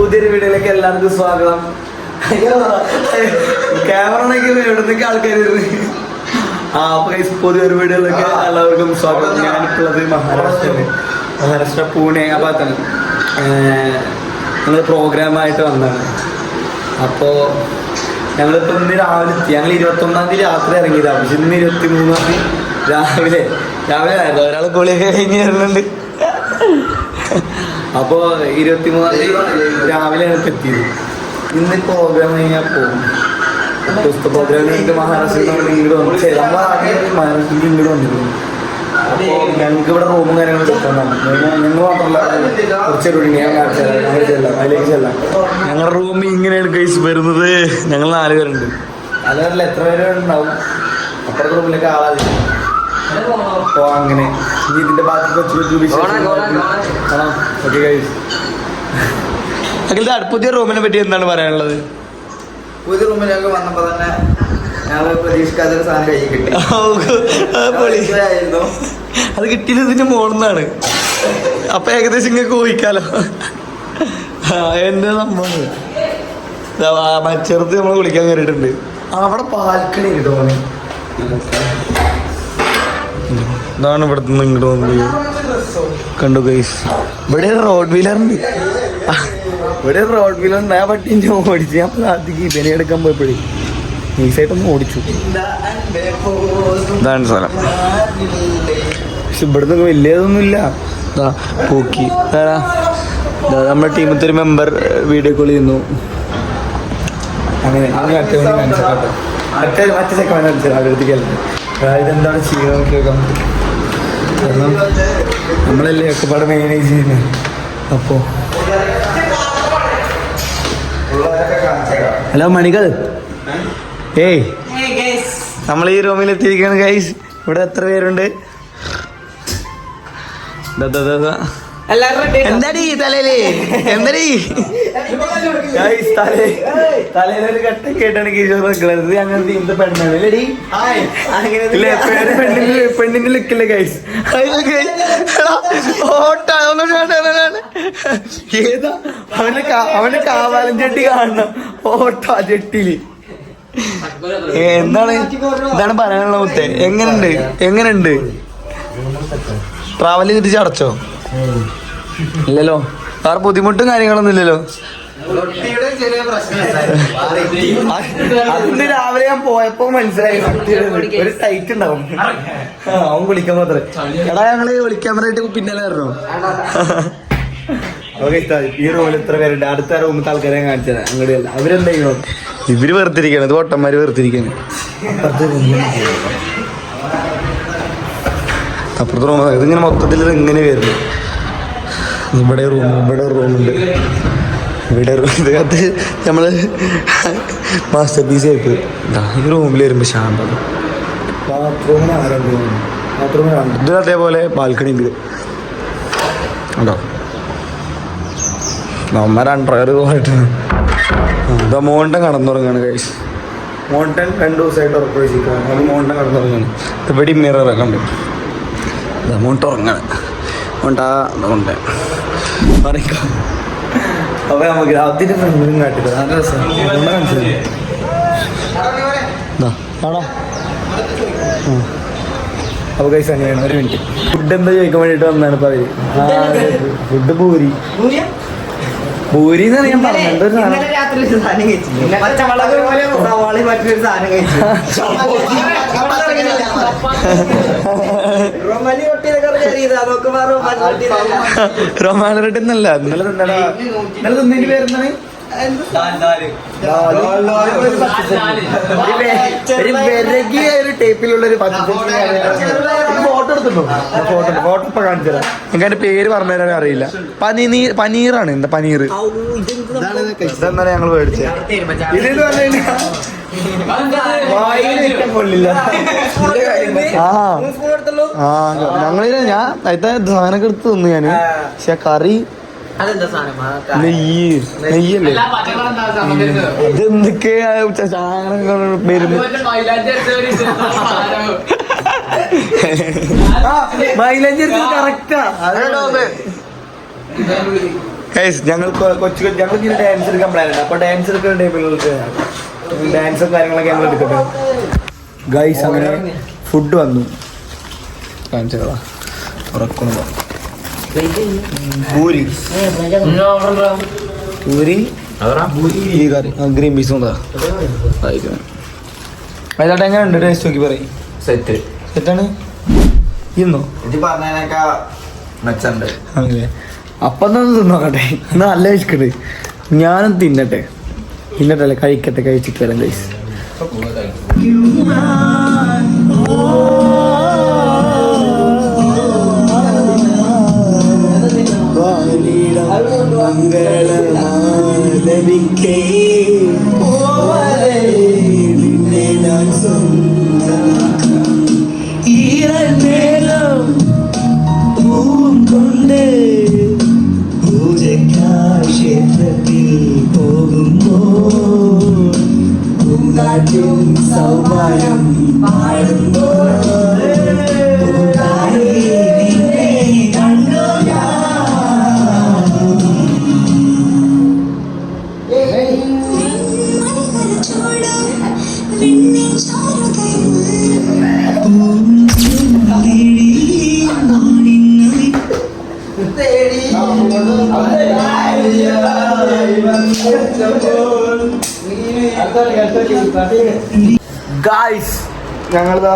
പുതിയൊരു വീഡിയോയിലേക്ക് എല്ലാവർക്കും സ്വാഗതം. ക്യാമറ എവിടുന്നൊക്കെ ആൾക്കാർ അപ്പൊ പുതിയൊരു വീഡിയോയിലേക്ക് എല്ലാവർക്കും സ്വാഗതം. ഞാനിപ്പോഴത് മഹാരാഷ്ട്ര പൂനെ ആ ഭാഗത്താണ്. ഞങ്ങൾ പ്രോഗ്രാമായിട്ട് വന്നതാണ്. അപ്പോൾ ഞങ്ങളിപ്പോൾ ഇന്ന് രാവിലെ എത്തി. ഞങ്ങൾ 21-ാം തീയതി രാത്രി ഇറങ്ങിയതാണ്. പക്ഷെ ഇന്ന് 23-ാം തീയതി രാവിലെ ആയിരുന്നു. ഒരാൾ കുളിയൊക്കെ കഴിഞ്ഞ് വരുന്നുണ്ട്. അപ്പോൾ 23-ാം തീയതി രാവിലെയാണ് ഇപ്പോൾ എത്തിയത്. ഇന്ന് പ്രോഗ്രാം കഴിഞ്ഞാൽ പോകും. പ്രോഗ്രാം കഴിഞ്ഞിട്ട് മഹാരാഷ്ട്രയിൽ നമ്മൾ ഇങ്ങോട്ട് വന്നു. മഹാരാഷ്ട്രയിൽ ഇങ്ങോട്ട് വന്നിരുന്നു. അപ്പോൾ ഞങ്ങൾക്ക് ഇവിടെ റൂമും കാര്യങ്ങളൊക്കെ കിട്ടുന്നതാണ്. ഞങ്ങൾ മാത്രമല്ല കുറച്ചൊരു ഞാൻ അതിലേക്ക് ചെല്ലാം. ഞങ്ങളുടെ റൂമിൽ ഇങ്ങനെയാണ് കേസ് വരുന്നത്. ഞങ്ങൾ 4 പേരുണ്ട്. 4 പേരല്ല, എത്ര പേരുണ്ടാവും. അപ്പുറത്തെ റൂമിലേക്ക് ആളാതെ. അപ്പോൾ അങ്ങനെ ഇതിന്റെ ബാക്കി പുതിയ റൂമിനെ പറ്റി എന്താണ് പറയാനുള്ളത്? പുതിയ റൂമിൽ ഞങ്ങൾക്ക് വന്നപ്പോൾ തന്നെ ഞങ്ങൾ പ്രതീക്ഷിക്കാത്തൊരു സാധനം കൈ കിട്ടി. അത് കിട്ടിയത് ഇതിന്റെ മോളിന്നാണ്. അപ്പൊ ഏകദേശം ഇങ്ങനെ ഊഹിക്കാലോ എന്റെ സംഭവം. മച്ചെറുത്ത് നമ്മൾ കുളിക്കാൻ കയറിയിട്ടുണ്ട്. അവിടെ ബാൽക്കണി കിട്ടുമോ? ഇതാണ് ഇവിടുത്തെ നിന്ന് ഇങ്ങോട്ട് വന്നത്. കണ്ടു ഗൈസ്, ഇവിടെ റോഡ് വീലറുണ്ട്. ഇവിടെ റോഡ് വീലറുണ്ട്. ആ പട്ടിൻ്റെ ഓടിച്ച് ഞാൻ പ്രാർത്ഥിക്കും. ഇവനെ എടുക്കാൻ പോയപ്പോഴേ നൈസായിട്ടൊന്ന് ഓടിച്ചു. ഇതാണ് സ്ഥലം. പക്ഷെ ഇവിടുന്ന് വലിയതൊന്നുമില്ല. പൂക്കി നമ്മുടെ ടീമത്തെ ഒരു മെമ്പർ വീഡിയോ കോൾ ചെയ്യുന്നു. അങ്ങനെ മറ്റേ ചെക്കൻ കാണിച്ചത് അടുത്തേക്കല്ല. ഇതെന്താണ് ചെയ്യുന്നത് കേൾക്കാൻ പറ്റും. കാരണം നമ്മളല്ലേ ഒക്കെപ്പാട് മാനേജ് ചെയ്യുന്നത്. അപ്പോൾ ഹലോ മണികൾ, ഏയ് നമ്മൾ ഈ റൂമിൽ എത്തിയിരിക്കുകയാണ് ഗൈസ്. ഇവിടെ എത്ര പേരുണ്ട്? എന്താടി തലയില് എന്താടി തലയിലൊരു കട്ട കേട്ടാണ് കിഷോർ നിൽക്കുന്നത്. അങ്ങനത്തെ ഇന്ത പെണ്ണാണ് അല്ലേടി? പെണ്ണിന്റെ ലുക്കില്ലേ ഗൈസ്? ഏതാ അവന് കാവാലം ചെട്ടി കാണണം. ഓട്ടോ ജെട്ടില് എന്താണ് ഇതാണ് പറയാനുള്ള മുത്തേ. എങ്ങനെയുണ്ട് ട്രാവൽ ചെയ്തിട്ട് ചടച്ചോ? ഇല്ലല്ലോ, വേറെ ബുദ്ധിമുട്ടും കാര്യങ്ങളൊന്നും ഇല്ലല്ലോ. അന്ന് രാവിലെ ഞാൻ പോയപ്പോ മനസ്സിലായി ഒരു ടൈറ്റ് ഉണ്ടാവും. അവൻ വിളിക്കാൻ മാത്രമേ. എടാ ഞങ്ങള് വിളിക്കാൻ പറഞ്ഞിട്ട് പിന്നാലെ വരണോ? ഈ റൂമിൽ ഇത്ര പേരുണ്ട്. അടുത്ത റൂമിലത്തെ ആൾക്കാരെ കാണിച്ചത് അങ്ങോട്ടല്ല. അവരെന്താ ചെയ്യണം? ഇവര് വെറുത്തിരിക്കാണ്. ഇത് പൊട്ടന്മാര് വെറുത്തിരിക്കാണ്. അപ്പുറത്തെ റൂം ഇതിങ്ങനെ മൊത്തത്തിൽ ഇങ്ങനെ വരുന്നു. ഇവിടെ റൂമുണ്ട്. ഇവിടെ അത് നമ്മള് മാസ്റ്റർ പീസ് ആയിപ്പോയി. ഈ റൂമിൽ വരുമ്പോ ശാന്തം. ഇത് അതേപോലെ ബാൽക്കണി ഉണ്ട് ഉണ്ടോ? നമ്മ രണ്ടര പോയിട്ടാണ്. ഇതാ മോണ്ടൻ കടന്നുറങ്ങാണ് കഴിച്ച്. മോണ്ടൻ 2 ദിവസമായിട്ട് ഉറപ്പിച്ചിരിക്കുകയാണ്. അത് മോണ്ടൻ കടന്നുറങ്ങാണ്. ഇവിടെ മിററൊക്കെ ഉണ്ട്. മോണ്ട ഉറങ്ങാണ്. മോണ്ട പറയാം. അപ്പൊ നമുക്ക് അതിന്റെ ഫ്രണ്ടിലും കാട്ടില്ല. നല്ല രസം. മനസ്സിലായി ആണോ? അപ്പൊ കൈസ് അങ്ങനെയാണ്. ഒരു മിനിറ്റ്. ഫുഡ് എന്താ ചോദിക്കാൻ വേണ്ടിട്ട് വന്നാണ് ഇപ്പൊ അവര്. ഫുഡ് പൂരി എന്ന് ഞാൻ പറഞ്ഞത്. റൊമാൻ റെഡ്ഡി എന്നല്ല. ഇന്നലെ തിന്നതിന്റെ പേരെന്താണ്? ഒരു ടേപ്പിലുള്ള ഒരു ഫോട്ടോ എടുത്തിട്ടുണ്ടോ? ഫോട്ടോ ഇപ്പൊ കാണിച്ചു തരാം. എനിക്ക് അതിന്റെ പേര് പറഞ്ഞു തരാൻ അറിയില്ല. പനീറാണ്. എന്താ പനീർ? ഇതെന്നാ ഞങ്ങൾ മേടിച്ചത്. ഇതെന്ന് പറഞ്ഞു ഞങ്ങളില്ല. ഞാൻ അതിന്റെ സാധനമൊക്കെ എടുത്ത് തിന്നു ഞാന്. പക്ഷെ കറി നെയ്യല്ലേ? ഇതെന്തൊക്കെയാ സാധനങ്ങൾ വരുമ്പോ മൈലേജ് കറക്റ്റാ. ഗൈസ് ഞങ്ങൾ ഇങ്ങനെ ഡാൻസ് എടുക്കാൻ പ്ലാൻ ഉണ്ട്. അപ്പോൾ ഡാൻസ് എടുക്കുന്ന ടൈമിൽ ഡാൻസും കാര്യങ്ങളൊക്കെ ഞങ്ങൾ എടുക്കട്ടെ. ഗൈസ് അങ്ങനെ ഫുഡ് വന്നു. കാണിച്ചതാ ഉറക്കുന്നു. പൂരി ഈ കറി ഗ്രീൻ പീസും അതിലോട്ട് എങ്ങനെ ഉണ്ട് ടേസ്റ്റ് നോക്കി പറയും. സെറ്റാണ്. ഇന്നോ ഇത് പറഞ്ഞതിനൊക്കെ മെച്ചുണ്ട്. അങ്ങനെ അപ്പം തന്നെ തിന്നോക്കട്ടെ. എന്നാ നല്ല കഴിക്കട്ടെ. ഞാനും തിന്നട്ടെ അല്ലേ കഴിക്കട്ടെ. കഴിച്ചിട്ട് വരാം ഗൈസ്. ഗായ്സ് ഞങ്ങളുടെ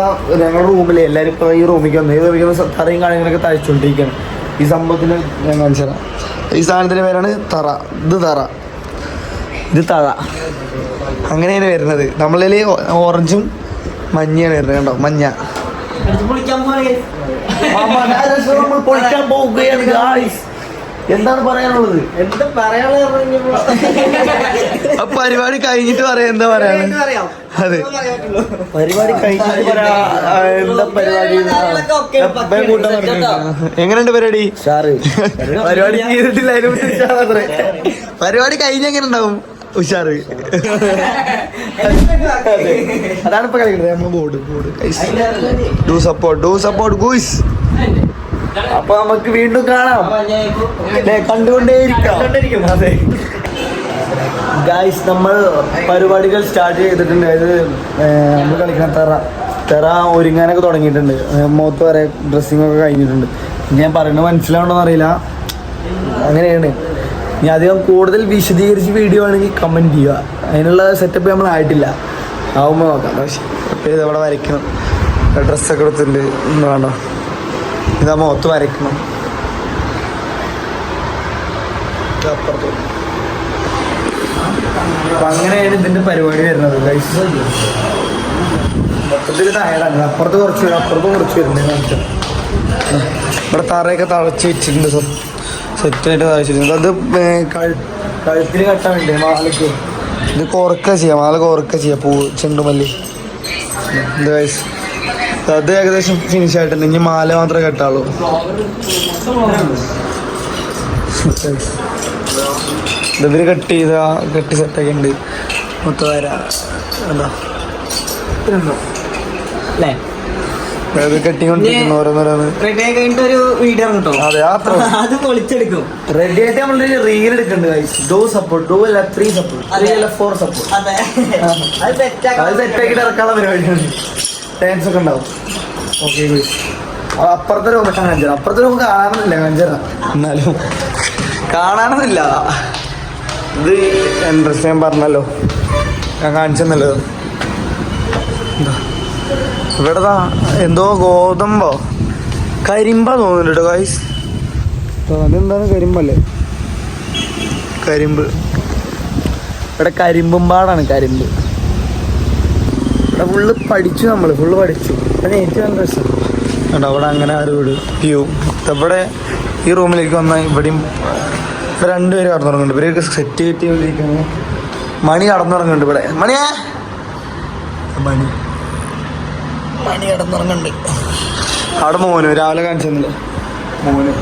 റൂമിൽ എല്ലാവരും ഇപ്പോൾ ഈ റൂമിലേക്ക് വന്നു. ഈ റൂമിൽ തറയും കാര്യങ്ങളൊക്കെ തയ്ച്ചുകൊണ്ടിരിക്കുകയാണ്. ഈ സംഭവത്തിന് ഞാൻ കാണിച്ചു തരാം. ഈ സാധനത്തിൻ്റെ പേരാണ് തറ. ഇത് തറ അങ്ങനെയാണ് വരുന്നത്. നമ്മളിൽ ഓറഞ്ചും മഞ്ഞയാണ് വരുന്നത്. കണ്ടോ മഞ്ഞ. നമ്മൾ പൊളിക്കാൻ പോവുകയാണ് ഗായ്സ്. എന്താണ് പറയാനുള്ളത്? എന്താ പറയാനുള്ളത്? പരിപാടി കഴിഞ്ഞിട്ട് പറയാം. എന്താ പറയാനുള്ളത്? അതെ പരിപാടി കഴിഞ്ഞിട്ട് പറയാ. എന്താ പരിപാടി? എങ്ങനെയുണ്ട് പരിപാടി? പരിപാടി ചെയ്തിട്ടില്ല. പരിപാടി കഴിഞ്ഞ എങ്ങനെ ഉണ്ടാവും? ഉഷാറ്. അതാണ് ഇപ്പൊ കളിക്കുന്നത്. നമ്മൾ ബോർഡ് ഡു സപ്പോർട്ട് ഗൂയ്സ്. അപ്പൊ നമുക്ക് വീണ്ടും കാണാം. കണ്ടുകൊണ്ടേയിരിക്കാം. അതെ ഗായ്സ് നമ്മൾ പരിപാടികൾ സ്റ്റാർട്ട് ചെയ്തിട്ടുണ്ട്. അതായത് നമ്മൾ കളിക്കുന്ന തെറ ഒരുങ്ങാനൊക്കെ തുടങ്ങിയിട്ടുണ്ട്. മുഖത്ത് വരെ ഡ്രസ്സിങ് ഒക്കെ കഴിഞ്ഞിട്ടുണ്ട്. ഞാൻ പറയുന്നത് മനസ്സിലാവണമെന്ന് അറിയില്ല. അങ്ങനെയാണ്. ഇനി അധികം കൂടുതൽ വിശദീകരിച്ച് വീഡിയോ ആണെങ്കിൽ കമൻറ്റ് ചെയ്യുക. അതിനുള്ള സെറ്റപ്പ് നമ്മൾ ആയിട്ടില്ല. ആവുമ്പോൾ നോക്കാം. പക്ഷേ ഇതവിടെ വരയ്ക്കണം. ഡ്രസ്സൊക്കെ എടുത്തിട്ടുണ്ട്. വേണ്ട ഇതാ മുഖത്ത് വരയ്ക്കണം. അപ്പം അങ്ങനെയാണ് ഇതിൻ്റെ പരിപാടി വരുന്നത്. മൊത്തത്തിൽ ടയർഡാണ്. അപ്പുറത്ത് കുറച്ച് വരുന്നത്. ഇവിടെ തറയൊക്കെ തളച്ച് വെച്ചിട്ടുണ്ട്. സെറ്റായിട്ട് തളച്ചിട്ടുണ്ട്. അത് കഴുത്തിന് കെട്ടാൻ വേണ്ടി മാലയ്ക്ക് ഇത് കോർക്ക ചെയ്യാം. മാല കോർക്ക ചെയ്യാം. ചെണ്ടുമല്ലി ഇത് വയസ്സ് അത് ഏകദേശം ഫിനിഷ് ആയിട്ടുണ്ട്. ഇനി മാല മാത്രമേ കെട്ടാളൂ. ഇവര് കെട്ടി സെറ്റൊക്കെ ഉണ്ട്. മൊത്തം എന്താ അല്ലേ കെട്ടിക്കൊണ്ടിരിക്കുന്നു ഓരോന്നോരോന്ന്. അതെ അത് പൊളിച്ചെടുക്കും. റെഡി ആയിട്ട് നമ്മളൊരു റീൽ എടുക്കുന്നുണ്ട്. ഡോ സപ്പോർട്ട് 3 സപ്പോർട്ട് 4 സപ്പോർട്ട് അത് സെറ്റാക്കിട്ട് ഇറക്കാനുള്ള പരിപാടിയാണ്. ഡാൻസ് ഒക്കെ ഉണ്ടാവും. ഓക്കെ അപ്പുറത്തെ റൂം കാണിച്ചത്. അപ്പുറത്തെ റൂം കാണാനൊന്നുമില്ല. കാണിച്ചതാ എന്നാലും കാണാനൊന്നുമില്ല. ഇത് ഇൻട്രസ്റ്റ് ഞാൻ പറഞ്ഞല്ലോ. ഞാൻ കാണിച്ചെന്നല്ലോ. ഇവിടെ എന്തോ ഗോതമ്പോ കരിമ്പ തോന്നുന്നുണ്ട് കേട്ടോ ഗായ്സ്. അതെന്താണ് കരിമ്പല്ലേ? കരിമ്പ്. ഇവിടെ കരിമ്പും പാടാണ്. കരിമ്പ് ഇവിടെ ഫുള്ള് പഠിച്ചു. അത് ഏറ്റവും നല്ല രസം കേട്ടോ. അവിടെ അങ്ങനെ ആ ഒരു വീട് വ്യൂ. ഇവിടെ ഈ റൂമിലേക്ക് വന്നാൽ ഇവിടെയും ഇവിടെ 2 പേര് കടന്നുറങ്ങുന്നുണ്ട്. ഇവരൊക്കെ സെറ്റ് കെട്ടിക്കൊണ്ടിരിക്കുന്നു. മണി കടന്നുറങ്ങുന്നുണ്ട്. ഇവിടെ മണി കടന്നുറങ്ങുന്നുണ്ട്. അവിടെ മോന് രാവിലെ കാണിച്ചെന്നില്ല മോന്.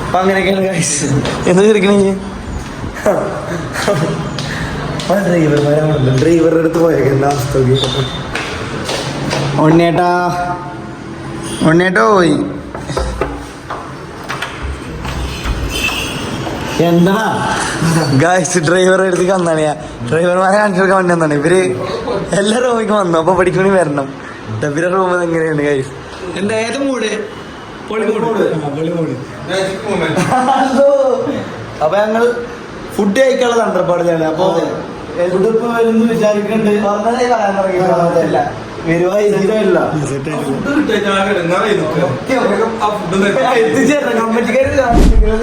അപ്പം അങ്ങനെയൊക്കെയാണ് ഗൈസ്. എന്താ ചിരിക്കണേ? ഡ്രൈവറുടെ അടുത്ത് പോയേക്കാം. ലാസ്റ്റ് ഉണ്ണേട്ടോ പോയി. എന്താ ഗായ്സ് ഡ്രൈവറെ അടുത്തേക്ക് വന്നാണ് ഞാൻ ഡ്രൈവർമാരെ കാണിച്ചെടുക്കാൻ വേണ്ടി വന്നാണ് ഇവര് എല്ലാ റൂമിലേക്ക് വന്നു അപ്പൊ പഠിക്കണി വരണം ഇവരുടെ റൂം എങ്ങനെയാണ് ഗായ്സ് എന്താ ഏത് മൂട് അപ്പൊ ഞങ്ങൾ ഫുഡ് കഴിക്കാനുള്ള തന്ത്രപ്പാടിലാണ് അപ്പൊ എവിടെപ്പോ വരുന്നു വിചാരിക്കണ്ട് വരുവായില്ല എത്തിച്ചേരണം കമ്പറ്റിക്കാർ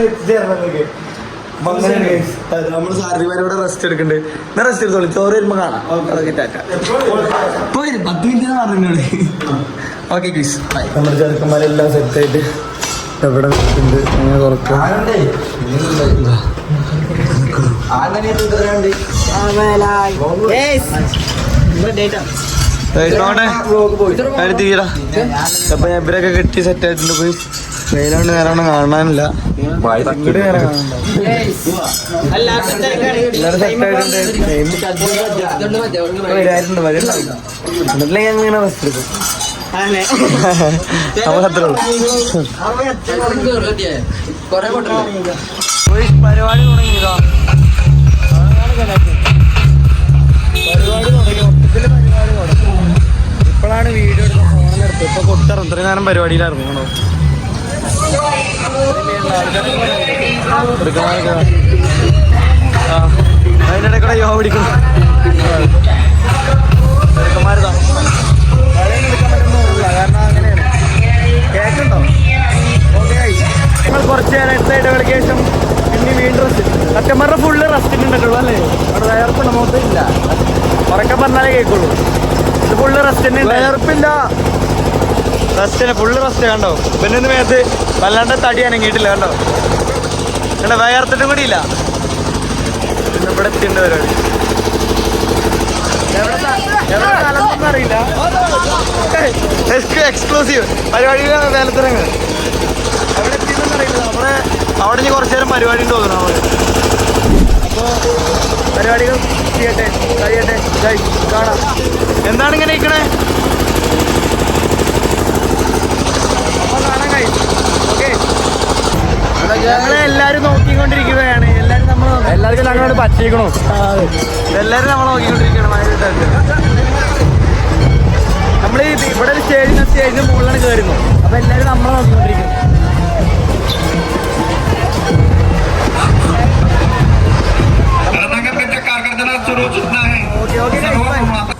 എത്തിച്ചേരണം എന്നൊക്കെ നമ്മള് സാറിമാരോടെ റെസ്റ്റ് എടുക്കണ്ട് ഞാൻ റെസ്റ്റ് എടുത്തോളൂ ചോറ് വരുമ്പോ കാണാം അതൊക്കെ ടാറ്റ 10 മിനിറ്റ് പറഞ്ഞോട് ഓക്കെ ഗീസ് നമ്മുടെ ചെറുക്കന്മാരെല്ലാം സെറ്റായിട്ട് എവിടെ ഉണ്ട് അങ്ങനെ തുറക്കാം അപ്പൊ ഞാൻ ഇവരൊക്കെ കെട്ടി സെറ്റ് ആയിട്ടുണ്ട് പോയി വെയിലാണ്ട് നേരം കാണാനില്ല ഇങ്ങോട്ട് നേരം കാണാനുണ്ടോ എല്ലാരും സെറ്റ് ആയിട്ടുണ്ട് വരാറുണ്ട് വരുന്നുണ്ടാവില്ല എന്നിട്ടില്ലെങ്കിൽ ഞാൻ ഇങ്ങനെ റെസ്റ്റ് എടുക്കും നമുക്ക് അത്രേ ഉള്ളൂ പരിപാടി തുടങ്ങിയതാ പരിപാടി തുടങ്ങി മൊത്തത്തില് പരിപാടി തുടങ്ങി ഇപ്പോഴാണ് വീഡിയോ എടുക്കാൻ ഫോണെടുത്തത് ഇപ്പൊ കൊട്ടിറങ്ങും ഇത്രയും നേരം പരിപാടിയിലായിരുന്നു ആണോ അതിൻ്റെ ഇടയിൽ കൂടെ യോ പിടിക്കുന്നു ചെറുക്കന്മാരുതാ എടുക്കാൻ പറ്റുന്നില്ല കാരണം അങ്ങനെയാണ് കേക്കുണ്ടോ ഓക്കെ നമ്മൾ കുറച്ച് നേരം ഇടവേളയ്ക്ക് ശേഷം പിന്നെ വീണ്ടും റെസ്റ്റ് കസ്റ്റമറുടെ ഫുള്ള് റെസ്റ്റിനുണ്ടല്ലോ അല്ലേ അവിടെ വയർപ്പുണ്ട് മൊത്തമില്ല ഉറക്കെ പറഞ്ഞാലേ കേൾക്കുള്ളൂ ഇത് ഫുള്ള് റെസ്റ്റിന് വയർപ്പില്ല റെസ്റ്റിന് ഫുള്ള് റെസ്റ്റ് കണ്ടോ പിന്നെ ഒന്ന് മേത്ത് വല്ലാണ്ട് തടി അനങ്ങിയിട്ടില്ല കണ്ടോ കണ്ടോ വയർത്തിട്ടും കൂടി ഇല്ല പിന്നെ ഇവിടെ എത്തിണ്ട് പരിപാടി എവിടെ അറിയില്ല എക്സ്ക്ലൂസീവ് പരിപാടി വേലത്തിറങ്ങ് എവിടെ എത്തിയെന്ന് അറിയില്ല നമ്മളെ അവിടെ ഇനി കുറച്ചു നേരം പരിപാടി തോന്നുന്നു നമ്മള് അപ്പോൾ പരിപാടികൾ ചെയ്യട്ടെ കഴിയട്ടെ കാണാം എന്താണ് ഇങ്ങനെ ഇരിക്കണേ അപ്പോൾ കാണാൻ കഴിയും ഓക്കെ ഞങ്ങളെ എല്ലാവരും നോക്കിക്കൊണ്ടിരിക്കുകയാണ് എല്ലാവർക്കും ഞങ്ങളോട് പറ്റിക്കണോ എല്ലാവരും നമ്മൾ നോക്കിക്കൊണ്ടിരിക്കുകയാണ് മഴയിട്ടായിട്ട് നമ്മൾ ഇവിടെ ഒരു സ്റ്റേജിന് മുകളിലാണ് കയറുന്നു അപ്പൊ എല്ലാവരും നമ്മളെ നോക്കിക്കൊണ്ടിരിക്കുന്നു ഓക്കെ